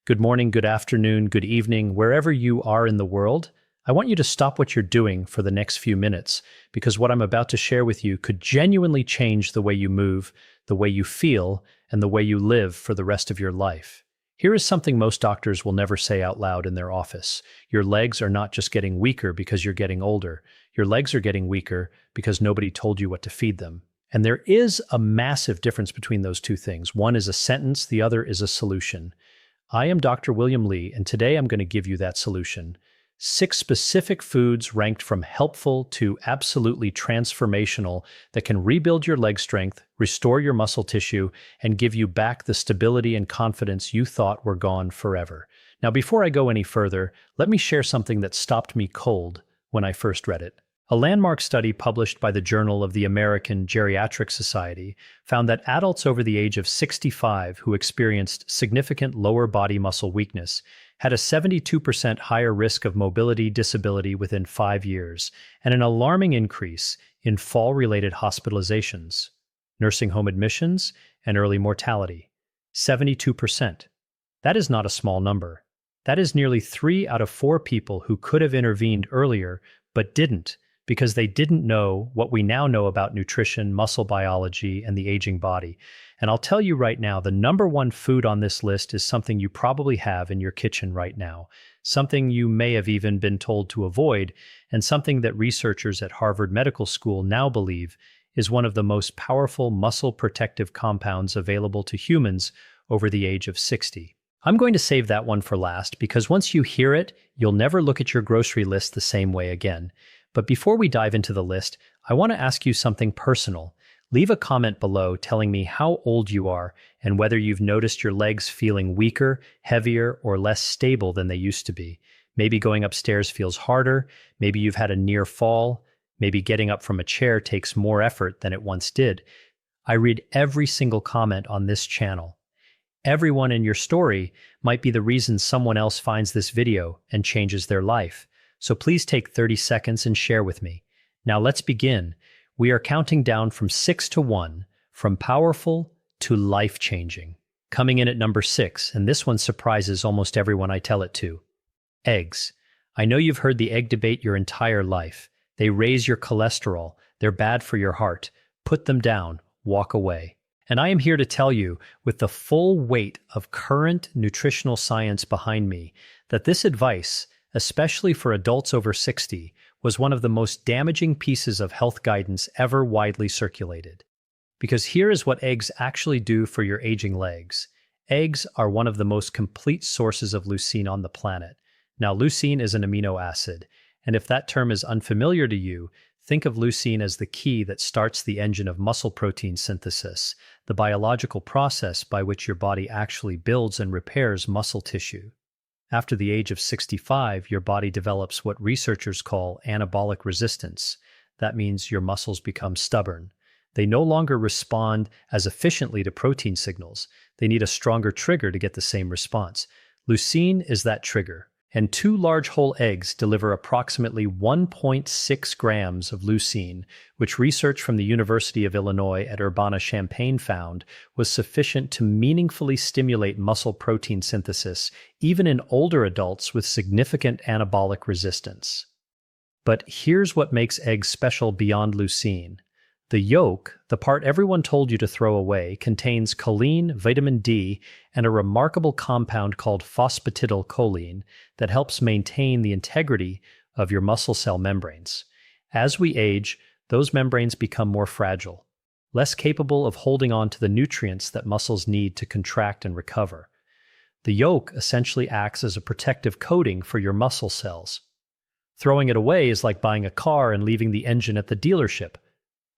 Good morning, good afternoon, good evening, wherever you are in the world. I want you to stop what you're doing for the next few minutes because what I'm about to share with you could genuinely change the way you move, the way you feel, and the way you live for the rest of your life. Here is something most doctors will never say out loud in their office. Your legs are not just getting weaker because you're getting older. Your legs are getting weaker because nobody told you what to feed them. And there is a massive difference between those two things. One is a sentence, the other is a solution. I am Dr. William Lee, and today I'm going to give you that solution. 6 specific foods ranked from helpful to absolutely transformational that can rebuild your leg strength, restore your muscle tissue, and give you back the stability and confidence you thought were gone forever. Now, before I go any further, let me share something that stopped me cold when I first read it. A landmark study published by the Journal of the American Geriatric Society found that adults over the age of 65 who experienced significant lower body muscle weakness had a 72% higher risk of mobility disability within 5 years and an alarming increase in fall-related hospitalizations, nursing home admissions, and early mortality. 72%. That is not a small number. That is nearly 3 out of 4 people who could have intervened earlier but didn't, because they didn't know what we now know about nutrition, muscle biology, and the aging body. And I'll tell you right now, the number one food on this list is something you probably have in your kitchen right now, something you may have even been told to avoid, and something that researchers at Harvard Medical School now believe is one of the most powerful muscle protective compounds available to humans over the age of 60. I'm going to save that one for last because once you hear it, you'll never look at your grocery list the same way again. But before we dive into the list, I want to ask you something personal. Leave a comment below telling me how old you are and whether you've noticed your legs feeling weaker, heavier, or less stable than they used to be. Maybe going upstairs feels harder, maybe you've had a near fall, maybe getting up from a chair takes more effort than it once did. I read every single comment on this channel. Everyone in your story might be the reason someone else finds this video and changes their life. So please take 30 seconds and share with me. Now let's begin. We are counting down from 6 to 1, from powerful to life-changing. Coming in at number 6, and this one surprises almost everyone I tell it to. Eggs. I know you've heard the egg debate your entire life. They raise your cholesterol. They're bad for your heart. Put them down. Walk away. And I am here to tell you, with the full weight of current nutritional science behind me, that this advice, especially for adults over 60, was one of the most damaging pieces of health guidance ever widely circulated. Because here is what eggs actually do for your aging legs. Eggs are one of the most complete sources of leucine on the planet. Now, leucine is an amino acid, and if that term is unfamiliar to you, think of leucine as the key that starts the engine of muscle protein synthesis, the biological process by which your body actually builds and repairs muscle tissue. After the age of 65, your body develops what researchers call anabolic resistance. That means your muscles become stubborn. They no longer respond as efficiently to protein signals. They need a stronger trigger to get the same response. Leucine is that trigger, and 2 large whole eggs deliver approximately 1.6 grams of leucine, which research from the University of Illinois at Urbana-Champaign found was sufficient to meaningfully stimulate muscle protein synthesis, even in older adults with significant anabolic resistance. But here's what makes eggs special beyond leucine. The yolk, the part everyone told you to throw away, contains choline, vitamin D, and a remarkable compound called phosphatidylcholine that helps maintain the integrity of your muscle cell membranes. As we age, those membranes become more fragile, less capable of holding on to the nutrients that muscles need to contract and recover. The yolk essentially acts as a protective coating for your muscle cells. Throwing it away is like buying a car and leaving the engine at the dealership.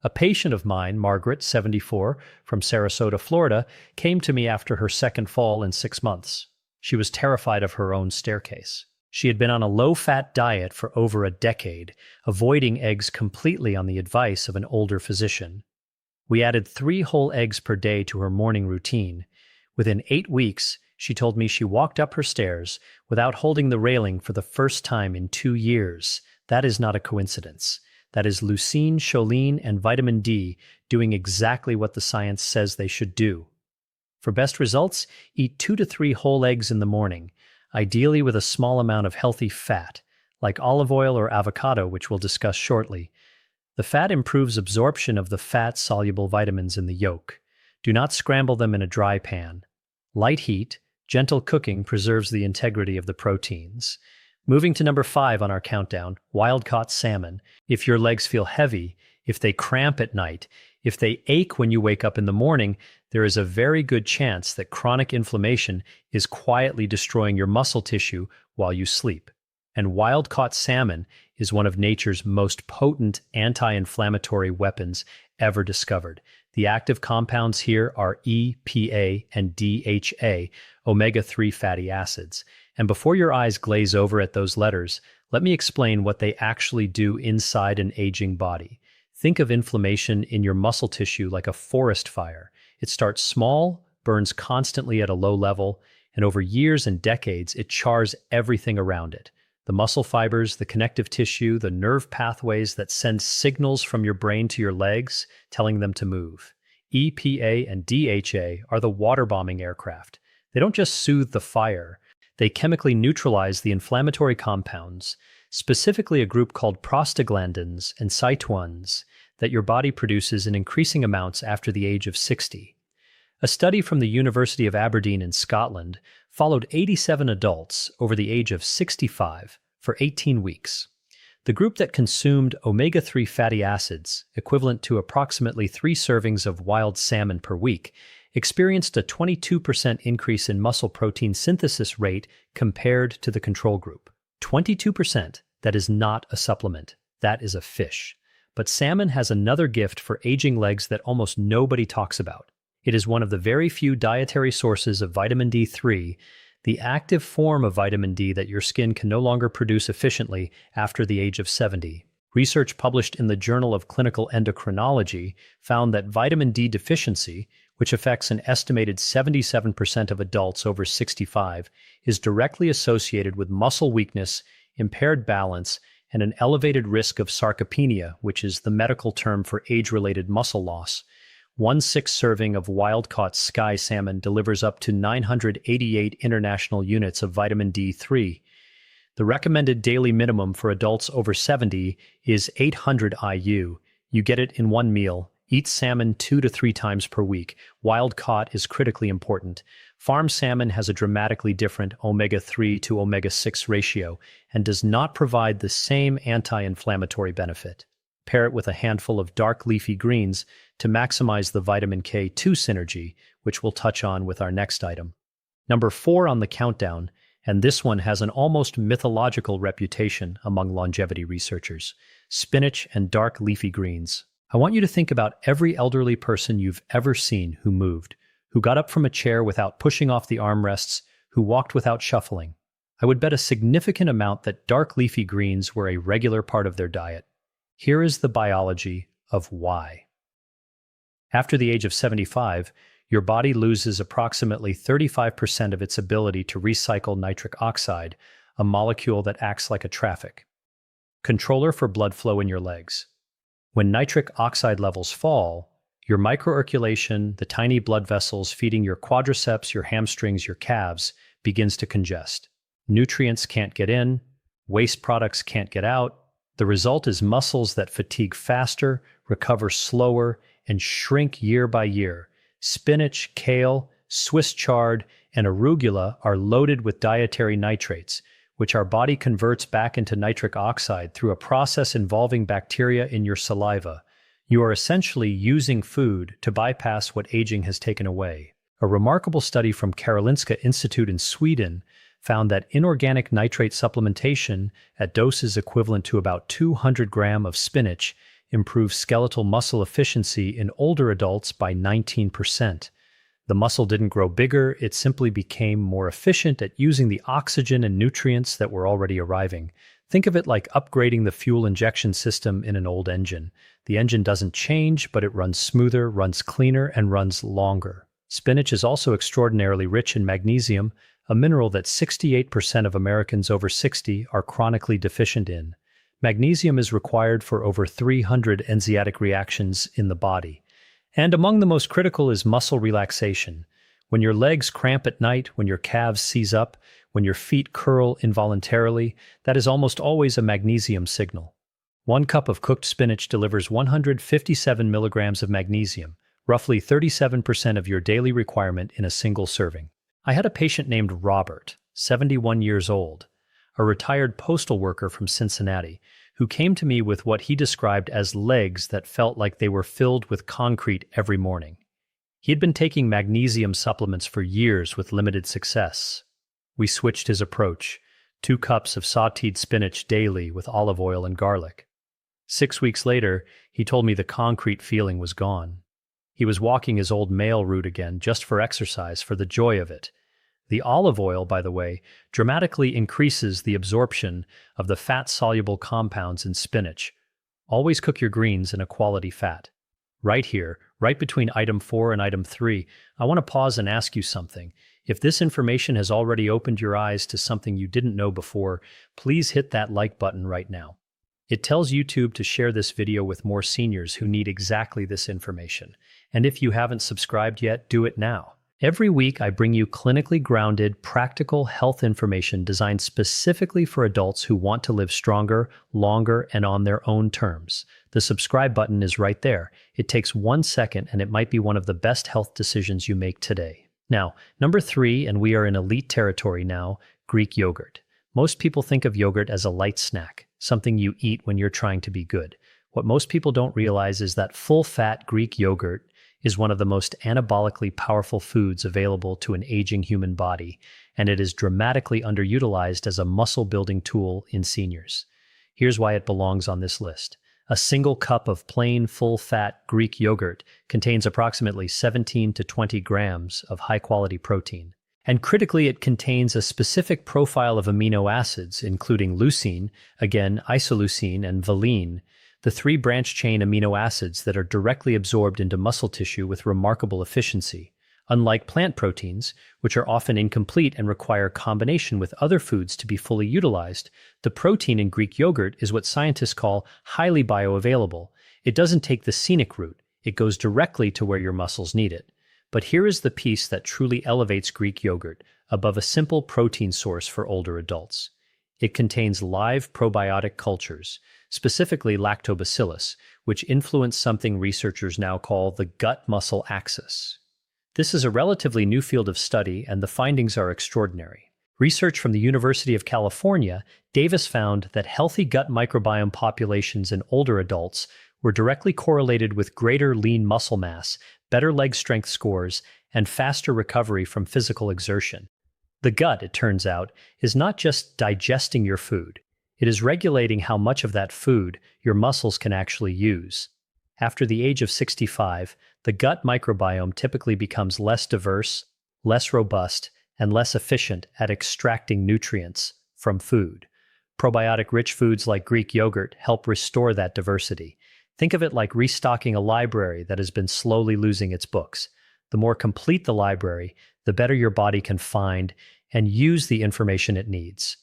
A patient of mine, Margaret, 74, from Sarasota, Florida, came to me after her second fall in 6 months. She was terrified of her own staircase. She had been on a low-fat diet for over a decade, avoiding eggs completely on the advice of an older physician. We added 3 whole eggs per day to her morning routine. Within 8 weeks, she told me she walked up her stairs without holding the railing for the first time in 2 years. That is not a coincidence. That is leucine, choline, and vitamin D doing exactly what the science says they should do. For best results, eat 2 to 3 whole eggs in the morning, ideally with a small amount of healthy fat, like olive oil or avocado, which we'll discuss shortly. The fat improves absorption of the fat-soluble vitamins in the yolk. Do not scramble them in a dry pan. Light heat, gentle cooking preserves the integrity of the proteins. Moving to number 5 on our countdown, wild-caught salmon. If your legs feel heavy, if they cramp at night, if they ache when you wake up in the morning, there is a very good chance that chronic inflammation is quietly destroying your muscle tissue while you sleep. And wild-caught salmon is one of nature's most potent anti-inflammatory weapons ever discovered. The active compounds here are EPA and DHA, omega-3 fatty acids. And before your eyes glaze over at those letters, let me explain what they actually do inside an aging body. Think of inflammation in your muscle tissue like a forest fire. It starts small, burns constantly at a low level, and over years and decades, it chars everything around it. The muscle fibers, the connective tissue, the nerve pathways that send signals from your brain to your legs, telling them to move. EPA and DHA are the water-bombing aircraft. They don't just soothe the fire, they chemically neutralize the inflammatory compounds, specifically a group called prostaglandins and cytokines that your body produces in increasing amounts after the age of 60. A study from the University of Aberdeen in Scotland followed 87 adults over the age of 65 for 18 weeks. The group that consumed omega-3 fatty acids, equivalent to approximately 3 servings of wild salmon per week, experienced a 22% increase in muscle protein synthesis rate compared to the control group. 22%, that is not a supplement, that is a fish. But salmon has another gift for aging legs that almost nobody talks about. It is one of the very few dietary sources of vitamin D3, the active form of vitamin D that your skin can no longer produce efficiently after the age of 70. Research published in the Journal of Clinical Endocrinology found that vitamin D deficiency, which affects an estimated 77% of adults over 65, is directly associated with muscle weakness, impaired balance, and an elevated risk of sarcopenia, which is the medical term for age-related muscle loss. 1/6 serving of wild-caught sky salmon delivers up to 988 international units of vitamin D3. The recommended daily minimum for adults over 70 is 800 IU. You get it in one meal. Eat salmon 2 to 3 times per week. Wild-caught is critically important. Farm salmon has a dramatically different omega-3 to omega-6 ratio and does not provide the same anti-inflammatory benefit. Pair it with a handful of dark leafy greens to maximize the vitamin K2 synergy, which we'll touch on with our next item. Number 4 on the countdown, and this one has an almost mythological reputation among longevity researchers: spinach and dark leafy greens. I want you to think about every elderly person you've ever seen who moved, who got up from a chair without pushing off the armrests, who walked without shuffling. I would bet a significant amount that dark leafy greens were a regular part of their diet. Here is the biology of why. After the age of 75, your body loses approximately 35% of its ability to recycle nitric oxide, a molecule that acts like a traffic controller for blood flow in your legs. When nitric oxide levels fall, your microarticulation, the tiny blood vessels feeding your quadriceps, your hamstrings, your calves, begins to congest. Nutrients can't get in, waste products can't get out. The result is muscles that fatigue faster, recover slower, and shrink year by year. Spinach, kale, Swiss chard, and arugula are loaded with dietary nitrates, which our body converts back into nitric oxide through a process involving bacteria in your saliva. You are essentially using food to bypass what aging has taken away. A remarkable study from Karolinska Institute in Sweden found that inorganic nitrate supplementation at doses equivalent to about 200 grams of spinach improves skeletal muscle efficiency in older adults by 19%. The muscle didn't grow bigger, it simply became more efficient at using the oxygen and nutrients that were already arriving. Think of it like upgrading the fuel injection system in an old engine. The engine doesn't change, but it runs smoother, runs cleaner, and runs longer. Spinach is also extraordinarily rich in magnesium, a mineral that 68% of Americans over 60 are chronically deficient in. Magnesium is required for over 300 enzymatic reactions in the body. And among the most critical is muscle relaxation. When your legs cramp at night, when your calves seize up, when your feet curl involuntarily, that is almost always a magnesium signal. 1 cup of cooked spinach delivers 157 milligrams of magnesium, roughly 37% of your daily requirement in a single serving. I had a patient named Robert, 71 years old, a retired postal worker from Cincinnati, who came to me with what he described as legs that felt like they were filled with concrete every morning. He had been taking magnesium supplements for years with limited success. We switched his approach, 2 cups of sautéed spinach daily with olive oil and garlic. 6 weeks later, he told me the concrete feeling was gone. He was walking his old male route again just for exercise, for the joy of it. The olive oil, by the way, dramatically increases the absorption of the fat-soluble compounds in spinach. Always cook your greens in a quality fat. Right here, right between item 4 and item 3, I want to pause and ask you something. If this information has already opened your eyes to something you didn't know before, please hit that like button right now. It tells YouTube to share this video with more seniors who need exactly this information. And if you haven't subscribed yet, do it now. Every week, I bring you clinically grounded, practical health information designed specifically for adults who want to live stronger, longer, and on their own terms. The subscribe button is right there. It takes 1 second, and it might be one of the best health decisions you make today. Now, number 3, and we are in elite territory now, Greek yogurt. Most people think of yogurt as a light snack, something you eat when you're trying to be good. What most people don't realize is that full-fat Greek yogurt is one of the most anabolically powerful foods available to an aging human body, and it is dramatically underutilized as a muscle-building tool in seniors. Here's why it belongs on this list. A single cup of plain, full-fat Greek yogurt contains approximately 17 to 20 grams of high-quality protein. And critically, it contains a specific profile of amino acids, including leucine, again, isoleucine, and valine, the 3 branch-chain amino acids that are directly absorbed into muscle tissue with remarkable efficiency. Unlike plant proteins, which are often incomplete and require combination with other foods to be fully utilized, the protein in Greek yogurt is what scientists call highly bioavailable. It doesn't take the scenic route. It goes directly to where your muscles need it. But here is the piece that truly elevates Greek yogurt above a simple protein source for older adults. It contains live probiotic cultures, specifically lactobacillus, which influence something researchers now call the gut-muscle axis. This is a relatively new field of study, and the findings are extraordinary. Research from the University of California, Davis found that healthy gut microbiome populations in older adults were directly correlated with greater lean muscle mass, better leg strength scores, and faster recovery from physical exertion. The gut, it turns out, is not just digesting your food. It is regulating how much of that food your muscles can actually use. After the age of 65, the gut microbiome typically becomes less diverse, less robust, and less efficient at extracting nutrients from food. Probiotic-rich foods like Greek yogurt help restore that diversity. Think of it like restocking a library that has been slowly losing its books. The more complete the library, the better your body can find and use the information it needs.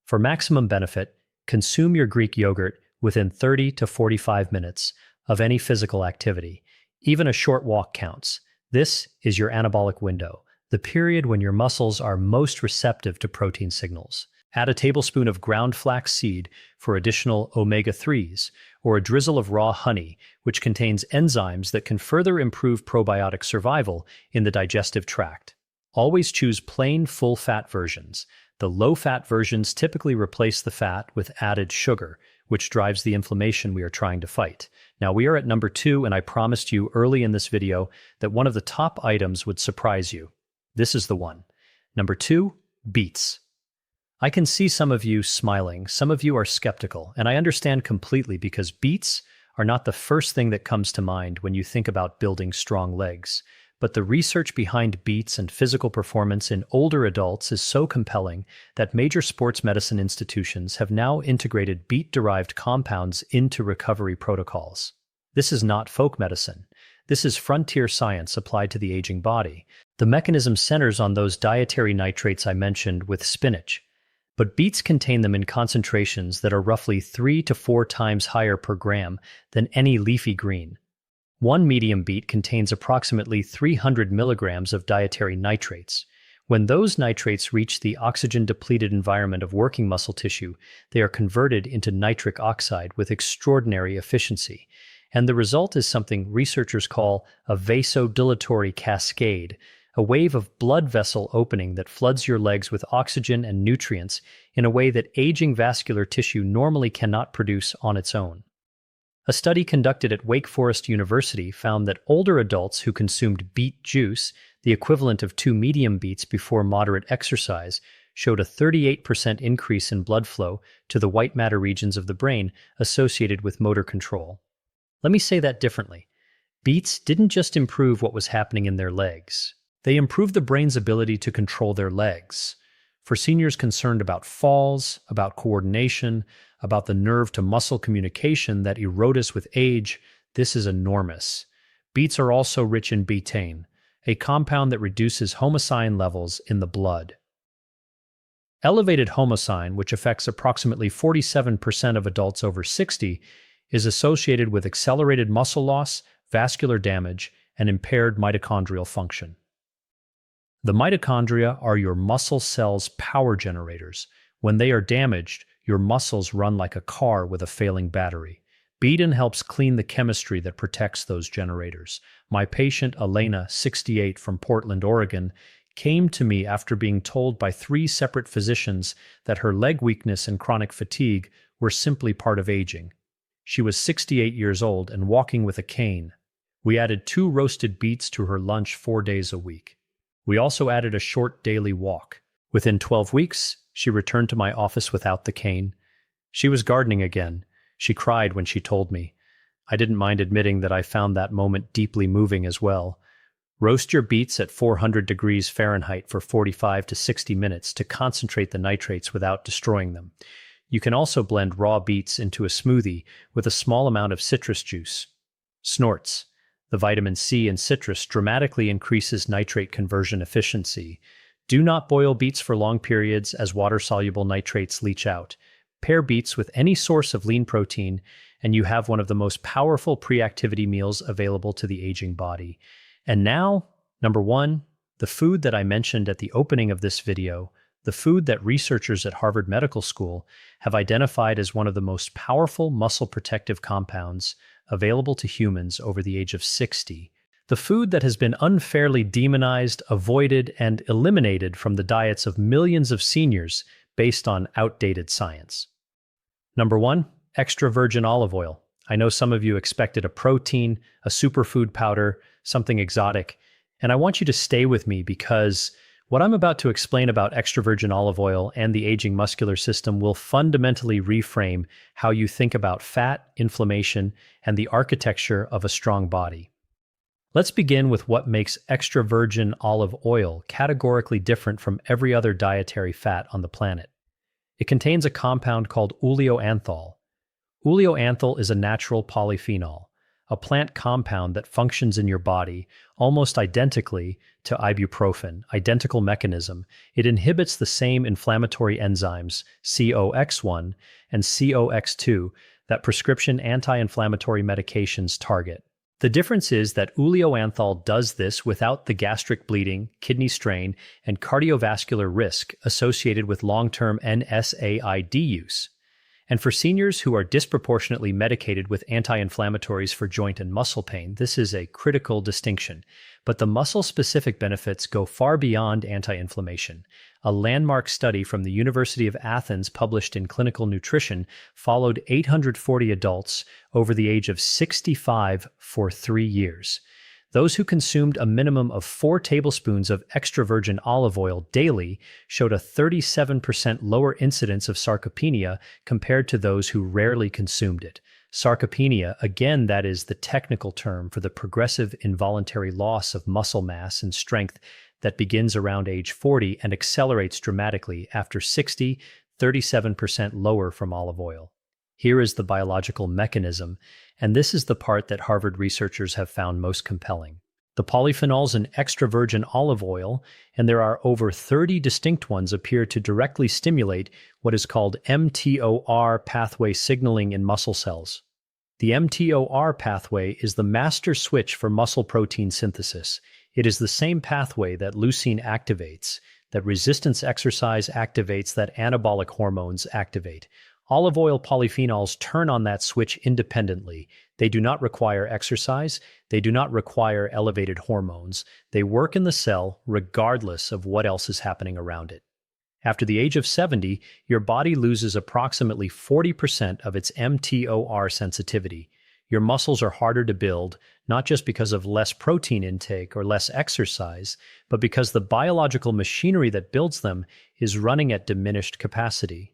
For maximum benefit, consume your Greek yogurt within 30 to 45 minutes of any physical activity. Even a short walk counts. This is your anabolic window, the period when your muscles are most receptive to protein signals. Add a tablespoon of ground flax seed for additional omega-3s, or a drizzle of raw honey, which contains enzymes that can further improve probiotic survival in the digestive tract. Always choose plain, full-fat versions. The low-fat versions typically replace the fat with added sugar, which drives the inflammation we are trying to fight. Now, we are at number 2, and I promised you early in this video that one of the top items would surprise you. This is the one. Number 2, beets. I can see some of you smiling, some of you are skeptical, and I understand completely because beets are not the first thing that comes to mind when you think about building strong legs. But the research behind beets and physical performance in older adults is so compelling that major sports medicine institutions have now integrated beet-derived compounds into recovery protocols. This is not folk medicine. This is frontier science applied to the aging body. The mechanism centers on those dietary nitrates I mentioned with spinach. But beets contain them in concentrations that are roughly 3 to 4 times higher per gram than any leafy green. One medium beet contains approximately 300 milligrams of dietary nitrates. When those nitrates reach the oxygen-depleted environment of working muscle tissue, they are converted into nitric oxide with extraordinary efficiency. And the result is something researchers call a vasodilatory cascade, a wave of blood vessel opening that floods your legs with oxygen and nutrients in a way that aging vascular tissue normally cannot produce on its own. A study conducted at Wake Forest University found that older adults who consumed beet juice, the equivalent of 2 medium beets before moderate exercise, showed a 38% increase in blood flow to the white matter regions of the brain associated with motor control. Let me say that differently. Beets didn't just improve what was happening in their legs. They improved the brain's ability to control their legs. For seniors concerned about falls, about coordination, about the nerve-to-muscle communication that erode us with age, this is enormous. Beets are also rich in betaine, a compound that reduces homocyanin levels in the blood. Elevated homocyanin, which affects approximately 47% of adults over 60, is associated with accelerated muscle loss, vascular damage, and impaired mitochondrial function. The mitochondria are your muscle cells' power generators. When they are damaged, your muscles run like a car with a failing battery. Betaine helps clean the chemistry that protects those generators. My patient, Elena, 68, from Portland, Oregon, came to me after being told by 3 separate physicians that her leg weakness and chronic fatigue were simply part of aging. She was 68 years old and walking with a cane. We added 2 roasted beets to her lunch 4 days a week. We also added a short daily walk. Within 12 weeks, she returned to my office without the cane. She was gardening again. She cried when she told me. I didn't mind admitting that I found that moment deeply moving as well. Roast your beets at 400 degrees Fahrenheit for 45 to 60 minutes to concentrate the nitrates without destroying them. You can also blend raw beets into a smoothie with a small amount of citrus juice. Snorts. The vitamin C in citrus dramatically increases nitrate conversion efficiency. Do not boil beets for long periods as water-soluble nitrates leach out. Pair beets with any source of lean protein, and you have one of the most powerful pre-activity meals available to the aging body. And now, number 1, the food that I mentioned at the opening of this video, the food that researchers at Harvard Medical School have identified as one of the most powerful muscle protective compounds available to humans over the age of 60. The food that has been unfairly demonized, avoided, and eliminated from the diets of millions of seniors based on outdated science. Number 1, extra virgin olive oil. I know some of you expected a protein, a superfood powder, something exotic, and I want you to stay with me because what I'm about to explain about extra virgin olive oil and the aging muscular system will fundamentally reframe how you think about fat, inflammation, and the architecture of a strong body. Let's begin with what makes extra virgin olive oil categorically different from every other dietary fat on the planet. It contains a compound called oleoanthol. Oleoanthol is a natural polyphenol, a plant compound that functions in your body almost identically to ibuprofen, identical mechanism. It inhibits the same inflammatory enzymes, COX-1 and COX-2, that prescription anti-inflammatory medications target. The difference is that oleoanthol does this without the gastric bleeding, kidney strain, and cardiovascular risk associated with long-term NSAID use. And for seniors who are disproportionately medicated with anti-inflammatories for joint and muscle pain, this is a critical distinction. But the muscle-specific benefits go far beyond anti-inflammation. A landmark study from the University of Athens published in Clinical Nutrition followed 840 adults over the age of 65 for 3 years. Those who consumed a minimum of 4 tablespoons of extra virgin olive oil daily showed a 37% lower incidence of sarcopenia compared to those who rarely consumed it. Sarcopenia, again, that is the technical term for the progressive involuntary loss of muscle mass and strength that begins around age 40 and accelerates dramatically after 60, 37% lower from olive oil. Here is the biological mechanism, and this is the part that Harvard researchers have found most compelling. The polyphenols in extra virgin olive oil, and there are over 30 distinct ones, appear to directly stimulate what is called mTOR pathway signaling in muscle cells. The mTOR pathway is the master switch for muscle protein synthesis. It is the same pathway that leucine activates, that resistance exercise activates, that anabolic hormones activate. Olive oil polyphenols turn on that switch independently. They do not require exercise. They do not require elevated hormones. They work in the cell regardless of what else is happening around it. After the age of 70, your body loses approximately 40% of its mTOR sensitivity. Your muscles are harder to build, not just because of less protein intake or less exercise, but because the biological machinery that builds them is running at diminished capacity.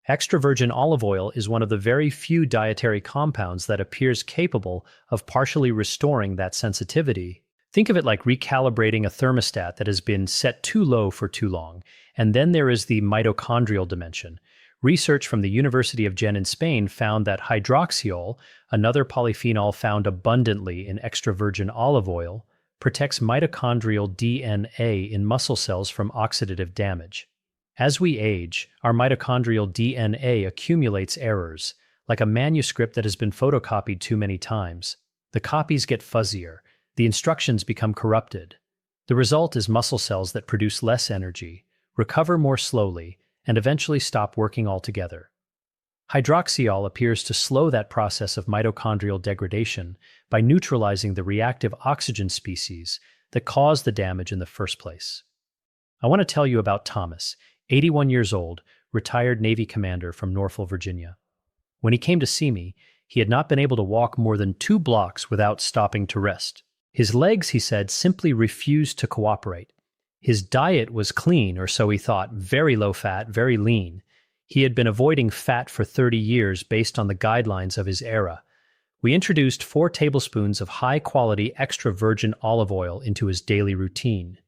Extra virgin olive oil is one of the very few dietary compounds that appears capable of partially restoring that sensitivity. Think of it like recalibrating a thermostat that has been set too low for too long. And then there is the mitochondrial dimension. Research from the University of Gent in Spain found that hydroxyol, another polyphenol found abundantly in extra virgin olive oil, protects mitochondrial DNA in muscle cells from oxidative damage. As we age, our mitochondrial DNA accumulates errors, like a manuscript that has been photocopied too many times. The copies get fuzzier, the instructions become corrupted. The result is muscle cells that produce less energy, recover more slowly, and eventually stop working altogether. Hydroxyol appears to slow that process of mitochondrial degradation by neutralizing the reactive oxygen species that cause the damage in the first place. I want to tell you about Thomas, 81 years old, retired Navy commander from Norfolk, Virginia. When he came to see me, he had not been able to walk more than 2 blocks without stopping to rest. His legs, he said, simply refused to cooperate. His diet was clean, or so he thought, very low fat, very lean. He had been avoiding fat for 30 years based on the guidelines of his era. We introduced 4 tablespoons of high-quality extra virgin olive oil into his daily routine.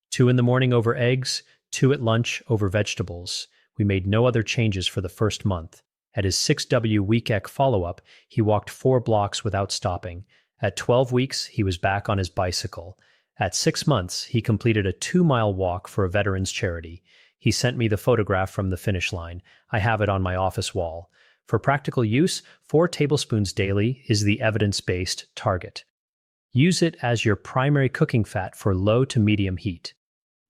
2 in the morning over eggs, 2 at lunch over vegetables. We made no other changes for the first month. At his 6W week-ec follow-up, he walked 4 blocks without stopping. At 12 weeks, he was back on his bicycle. At 6 months, he completed a 2-mile walk for a veterans charity. He sent me the photograph from the finish line. I have it on my office wall. For practical use, 4 tablespoons daily is the evidence-based target. Use it as your primary cooking fat for low to medium heat.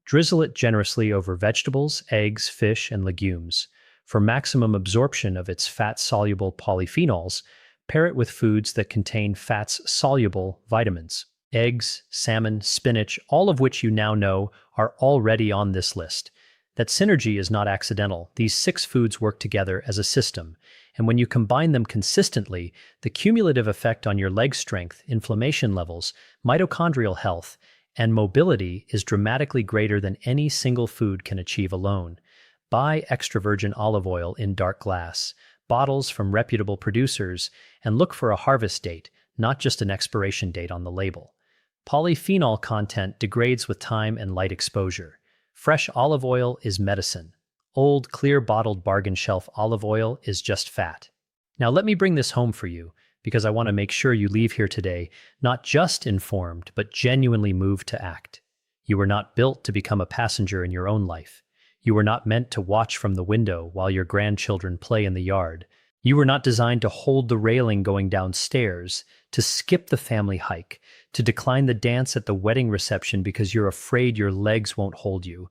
Drizzle it generously over vegetables, eggs, fish, and legumes. For maximum absorption of its fat-soluble polyphenols, pair it with foods that contain fats-soluble vitamins. Eggs, salmon, spinach, all of which you now know are already on this list. That synergy is not accidental. These 6 foods work together as a system, and when you combine them consistently, the cumulative effect on your leg strength, inflammation levels, mitochondrial health, and mobility is dramatically greater than any single food can achieve alone. Buy extra virgin olive oil in dark glass, bottles from reputable producers, and look for a harvest date, not just an expiration date on the label. Polyphenol content degrades with time and light exposure. Fresh olive oil is medicine. Old, clear bottled bargain shelf olive oil is just fat. Now let me bring this home for you, because I want to make sure you leave here today not just informed, but genuinely moved to act. You were not built to become a passenger in your own life. You were not meant to watch from the window while your grandchildren play in the yard. You were not designed to hold the railing going downstairs, to skip the family hike, to decline the dance at the wedding reception because you're afraid your legs won't hold you.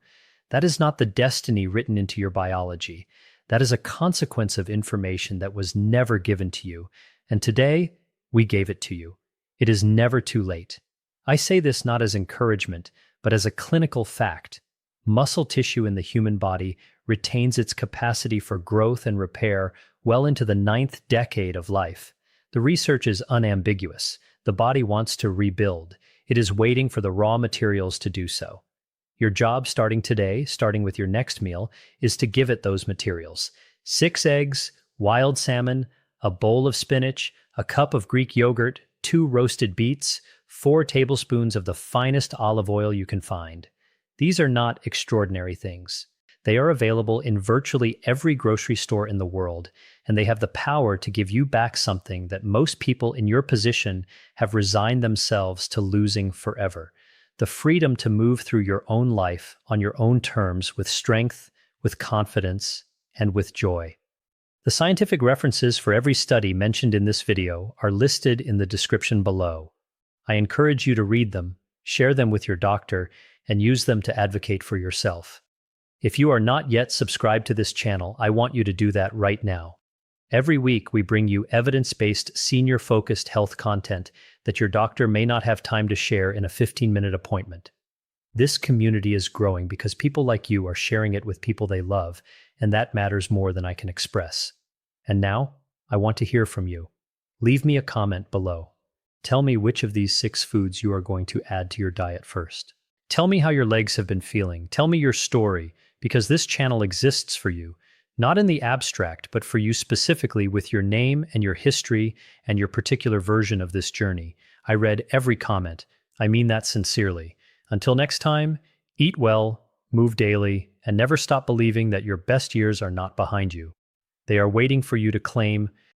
That is not the destiny written into your biology. That is a consequence of information that was never given to you. And today, we gave it to you. It is never too late. I say this not as encouragement, but as a clinical fact. Muscle tissue in the human body retains its capacity for growth and repair well into the 9th decade of life. The research is unambiguous. The body wants to rebuild. It is waiting for the raw materials to do so. Your job starting today, starting with your next meal, is to give it those materials. 6 eggs, wild salmon, a bowl of spinach, a cup of Greek yogurt, 2 roasted beets, 4 tablespoons of the finest olive oil you can find. These are not extraordinary things. They are available in virtually every grocery store in the world, and they have the power to give you back something that most people in your position have resigned themselves to losing forever. The freedom to move through your own life on your own terms with strength, with confidence, and with joy. The scientific references for every study mentioned in this video are listed in the description below. I encourage you to read them, share them with your doctor, and use them to advocate for yourself. If you are not yet subscribed to this channel, I want you to do that right now. Every week, we bring you evidence-based, senior-focused health content that your doctor may not have time to share in a 15-minute appointment. This community is growing because people like you are sharing it with people they love, and that matters more than I can express. And now, I want to hear from you. Leave me a comment below. Tell me which of these 6 foods you are going to add to your diet first. Tell me how your legs have been feeling. Tell me your story, because this channel exists for you, not in the abstract, but for you specifically with your name and your history and your particular version of this journey. I read every comment. I mean that sincerely. Until next time, eat well, move daily, and never stop believing that your best years are not behind you. They are waiting for you to claim